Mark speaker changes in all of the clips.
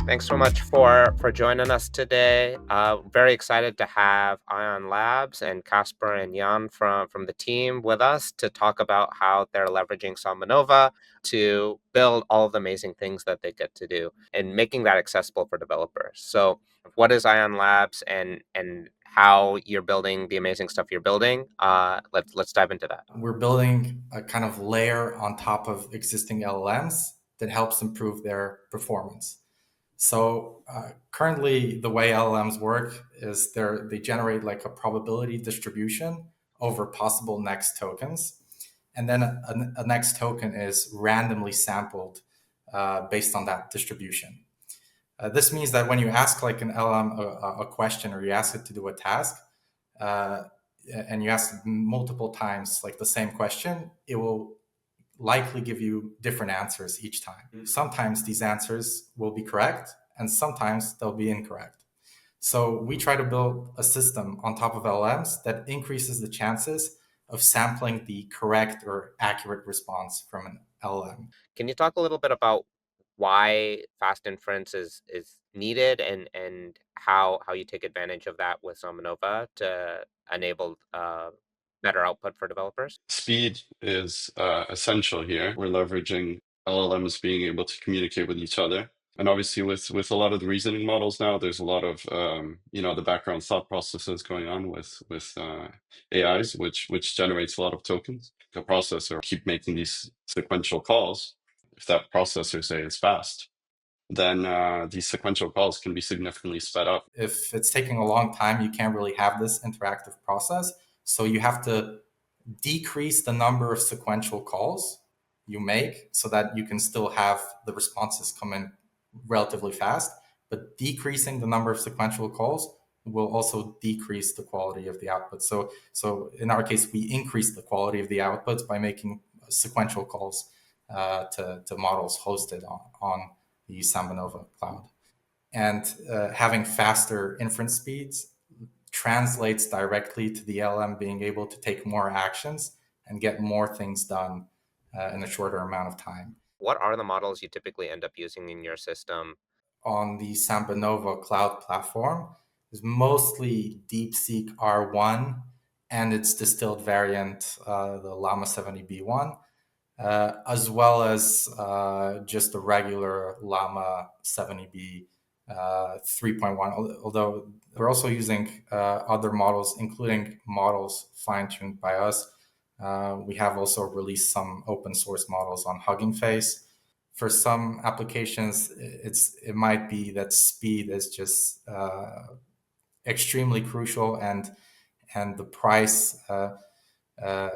Speaker 1: Thanks so much for joining us today. Very excited to have Aion Labs and Casper and Jan from the team with us to talk about how they're leveraging SambaNova to build all of the amazing things that they get to do and making that accessible for developers. So, what is Aion Labs and how you're building the amazing stuff you're building? Let's dive into that.
Speaker 2: We're building a kind of layer on top of existing LLMs that helps improve their performance. So currently, the way LLMs work is they generate like a probability distribution over possible next tokens, and then a next token is randomly sampled based on that distribution. This means that when you ask like an LLM a question, or you ask it to do a task, uh, and you ask multiple times like the same question, it will likely give you different answers each time. Sometimes these answers will be correct, and sometimes they'll be incorrect. So we try to build a system on top of LLMs that increases the chances of sampling the correct or accurate response from an LLM.
Speaker 1: Can you talk a little bit about why fast inference is needed and how you take advantage of that with SambaNova to enable better output for developers?
Speaker 3: Speed is essential here. We're leveraging LLMs being able to communicate with each other. And obviously with a lot of the reasoning models now, there's a lot of the background thought processes going on with AIs, which generates a lot of tokens. The processor keep making these sequential calls. If that processor, say, is fast, then these sequential calls can be significantly sped up.
Speaker 2: If it's taking a long time, you can't really have this interactive process. So you have to decrease the number of sequential calls you make so that you can still have the responses come in relatively fast. But decreasing the number of sequential calls will also decrease the quality of the output. So in our case, we increase the quality of the outputs by making sequential calls to models hosted on the SambaNova Cloud. And having faster inference speeds translates directly to the LM being able to take more actions and get more things done in a shorter amount of time.
Speaker 1: What are the models you typically end up using in your system?
Speaker 2: On the SambaNova Cloud platform is mostly DeepSeek R1 and its distilled variant, the Llama 70B1, as well as just the regular Llama 70B 3.1, although we're also using other models, including models fine-tuned by us. We have also released some open source models on Hugging Face. For some applications, it might be that speed is just extremely crucial, and the price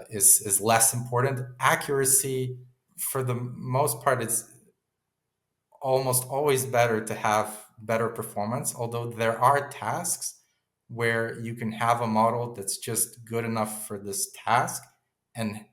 Speaker 2: is less important. Accuracy, for the most part, it's almost always better to have better performance, although there are tasks where you can have a model that's just good enough for this task, and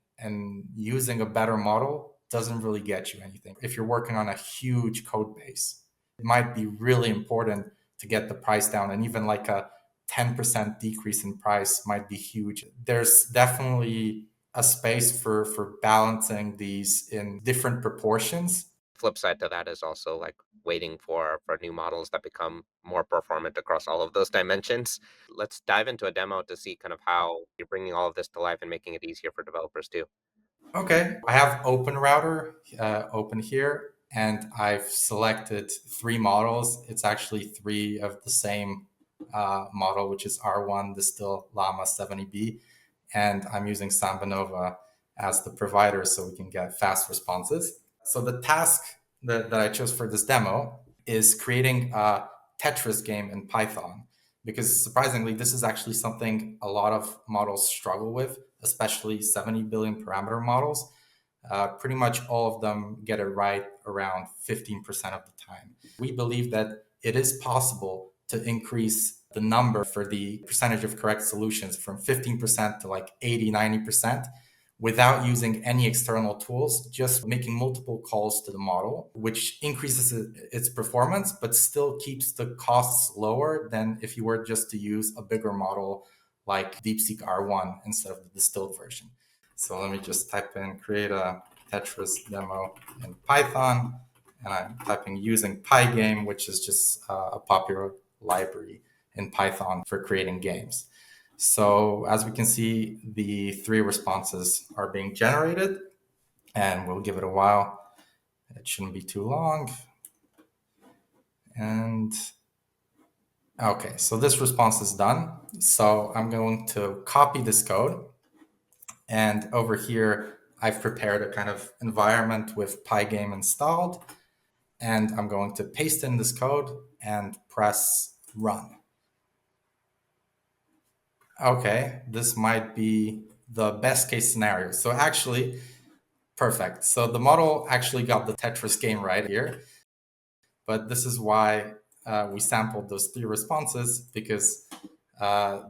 Speaker 2: using a better model doesn't really get you anything. If you're working on a huge code base, it might be really important to get the price down, and even like a 10% decrease in price might be huge. There's definitely a space for balancing these in different proportions.
Speaker 1: Flip side to that is also like waiting for new models that become more performant across all of those dimensions. Let's dive into a demo to see kind of how you're bringing all of this to life and making it easier for developers too.
Speaker 2: Okay, I have Open Router open here, and I've selected three models. It's actually three of the same model, which is R1 Distill Llama 70B, and I'm using SambaNova as the provider so we can get fast responses. So the task that I chose for this demo is creating a Tetris game in Python, because surprisingly, this is actually something a lot of models struggle with, especially 70 billion parameter models. Pretty much all of them get it right around 15% of the time. We believe that it is possible to increase the number for the percentage of correct solutions from 15% to like 80, 90% without using any external tools, just making multiple calls to the model, which increases its performance, but still keeps the costs lower than if you were just to use a bigger model like DeepSeek R1 instead of the distilled version. So let me just type in create a Tetris demo in Python, and I'm typing using Pygame, which is just a popular library in Python for creating games. So as we can see, the 3 responses are being generated, and we'll give it a while. It shouldn't be too long. And okay, so this response is done. So I'm going to copy this code. And over here, I've prepared a kind of environment with Pygame installed. And I'm going to paste in this code and press run. Okay, this might be the best case scenario. So actually, perfect. So the model actually got the Tetris game right here. But this is why we sampled those 3 responses, because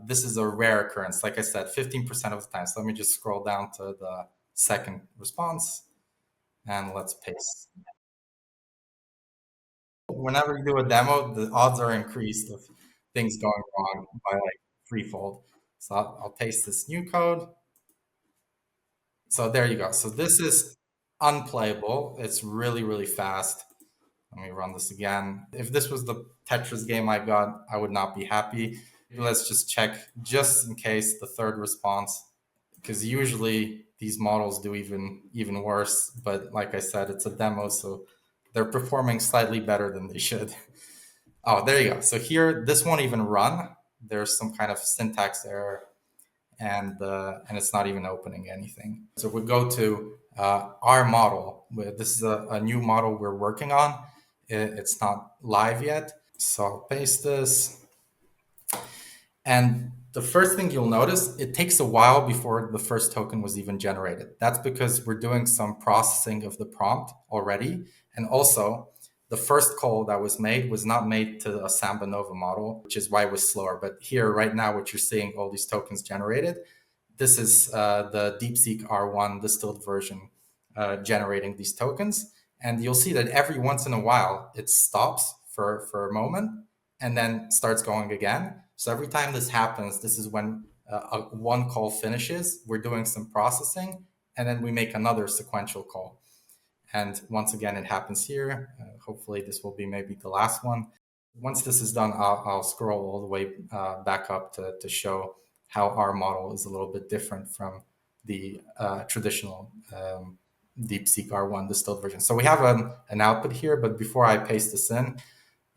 Speaker 2: this is a rare occurrence. Like I said, 15% of the time. So let me just scroll down to the second response and let's paste. Whenever you do a demo, the odds are increased of things going wrong by like threefold. So I'll paste this new code. So there you go. So this is unplayable. It's really, really fast. Let me run this again. If this was the Tetris game I got, I would not be happy. Let's just check just in case the third response, because usually these models do even worse. But like I said, it's a demo, so they're performing slightly better than they should. Oh, there you go. So here, this won't even run. There's some kind of syntax error, and it's not even opening anything. So we go to our model. This is a new model we're working on. It's not live yet. So I'll paste this. And the first thing you'll notice, it takes a while before the first token was even generated. That's because we're doing some processing of the prompt already. And also, the first call that was not made to a SambaNova model, which is why it was slower. But here, right now, what you're seeing, all these tokens generated, this is the DeepSeek R1 distilled version generating these tokens. And you'll see that every once in a while, it stops for a moment and then starts going again. So every time this happens, this is when one call finishes, we're doing some processing, and then we make another sequential call. And once again, it happens here. Hopefully this will be maybe the last one. Once this is done, I'll scroll all the way back up to show how our model is a little bit different from the traditional DeepSeek R1 distilled version. So we have an output here, but before I paste this in,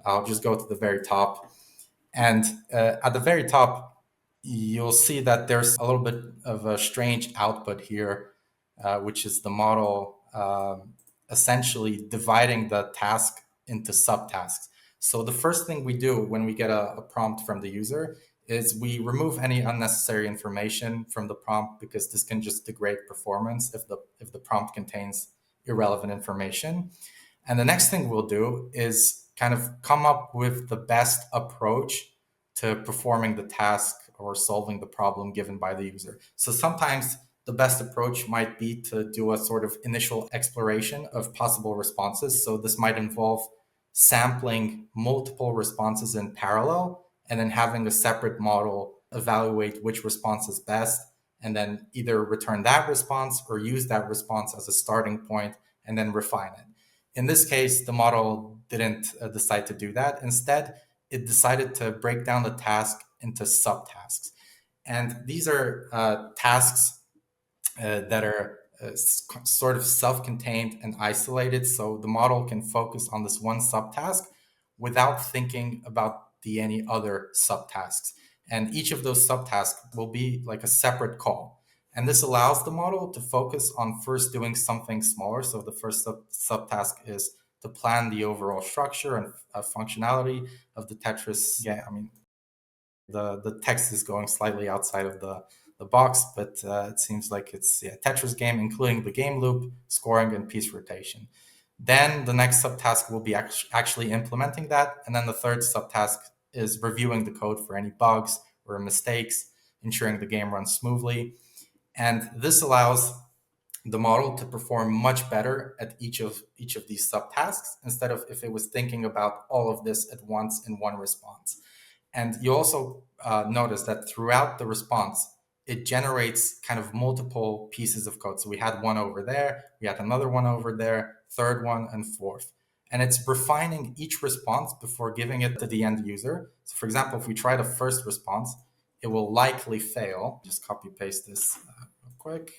Speaker 2: I'll just go to the very top. And at the very top, you'll see that there's a little bit of a strange output here, which is the model essentially dividing the task into subtasks. So the first thing we do when we get a prompt from the user is we remove any unnecessary information from the prompt, because this can just degrade performance if the prompt contains irrelevant information. And the next thing we'll do is kind of come up with the best approach to performing the task or solving the problem given by the user. So sometimes the best approach might be to do a sort of initial exploration of possible responses. So this might involve sampling multiple responses in parallel and then having a separate model evaluate which response is best, and then either return that response or use that response as a starting point and then refine it. In this case, the model didn't decide to do that. Instead, it decided to break down the task into subtasks. And these are tasks that are sort of self-contained and isolated. So the model can focus on this one subtask without thinking about any other subtasks. And each of those subtasks will be like a separate call. And this allows the model to focus on first doing something smaller. So the first subtask is to plan the overall structure and functionality of the Tetris game. I mean, the text is going slightly outside of the box, but it seems like it's a Tetris game, including the game loop, scoring, and piece rotation. Then the next subtask will be actually implementing that. And then the third subtask is reviewing the code for any bugs or mistakes, ensuring the game runs smoothly. And this allows the model to perform much better at each of these subtasks, instead of if it was thinking about all of this at once in one response. And you also notice that throughout the response, it generates kind of multiple pieces of code. So we had one over there, we had another one over there, third one, and fourth. And it's refining each response before giving it to the end user. So for example, if we try the first response, it will likely fail. Just copy paste this real quick.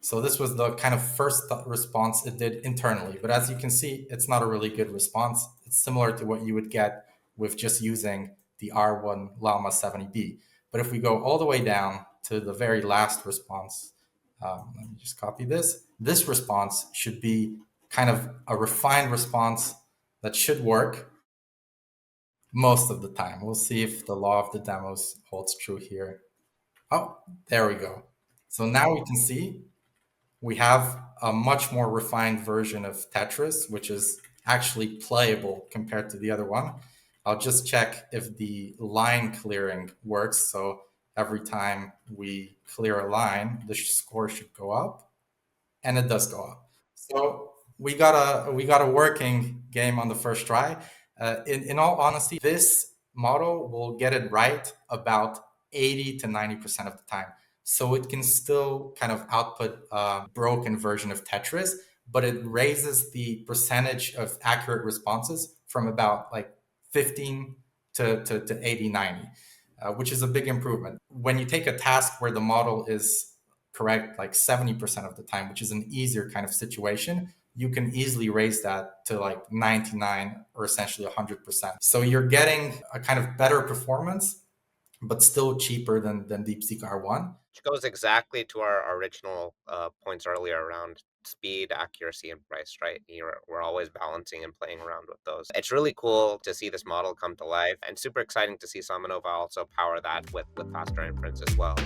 Speaker 2: So this was the kind of first response it did internally. But as you can see, it's not a really good response. It's similar to what you would get with just using the R1 Llama 70B. But if we go all the way down to the very last response, let me just copy this. This response should be kind of a refined response that should work most of the time. We'll see if the law of the demos holds true here. Oh, there we go. So now we can see we have a much more refined version of Tetris, which is actually playable compared to the other one. I'll just check if the line clearing works. So every time we clear a line, the score should go up, and it does go up. So we got a working game on the first try. In all honesty, this model will get it right about 80 to 90% of the time. So it can still kind of output a broken version of Tetris, but it raises the percentage of accurate responses from about like 15 to 80, 90, which is a big improvement. When you take a task where the model is correct like 70% of the time, which is an easier kind of situation, you can easily raise that to like 99 or essentially 100%. So you're getting a kind of better performance, but still cheaper than DeepSeek R1.
Speaker 1: Which goes exactly to our original points earlier around speed, accuracy, and price, right? We're always balancing and playing around with those. It's really cool to see this model come to life, and super exciting to see SambaNova also power that with faster inference as well.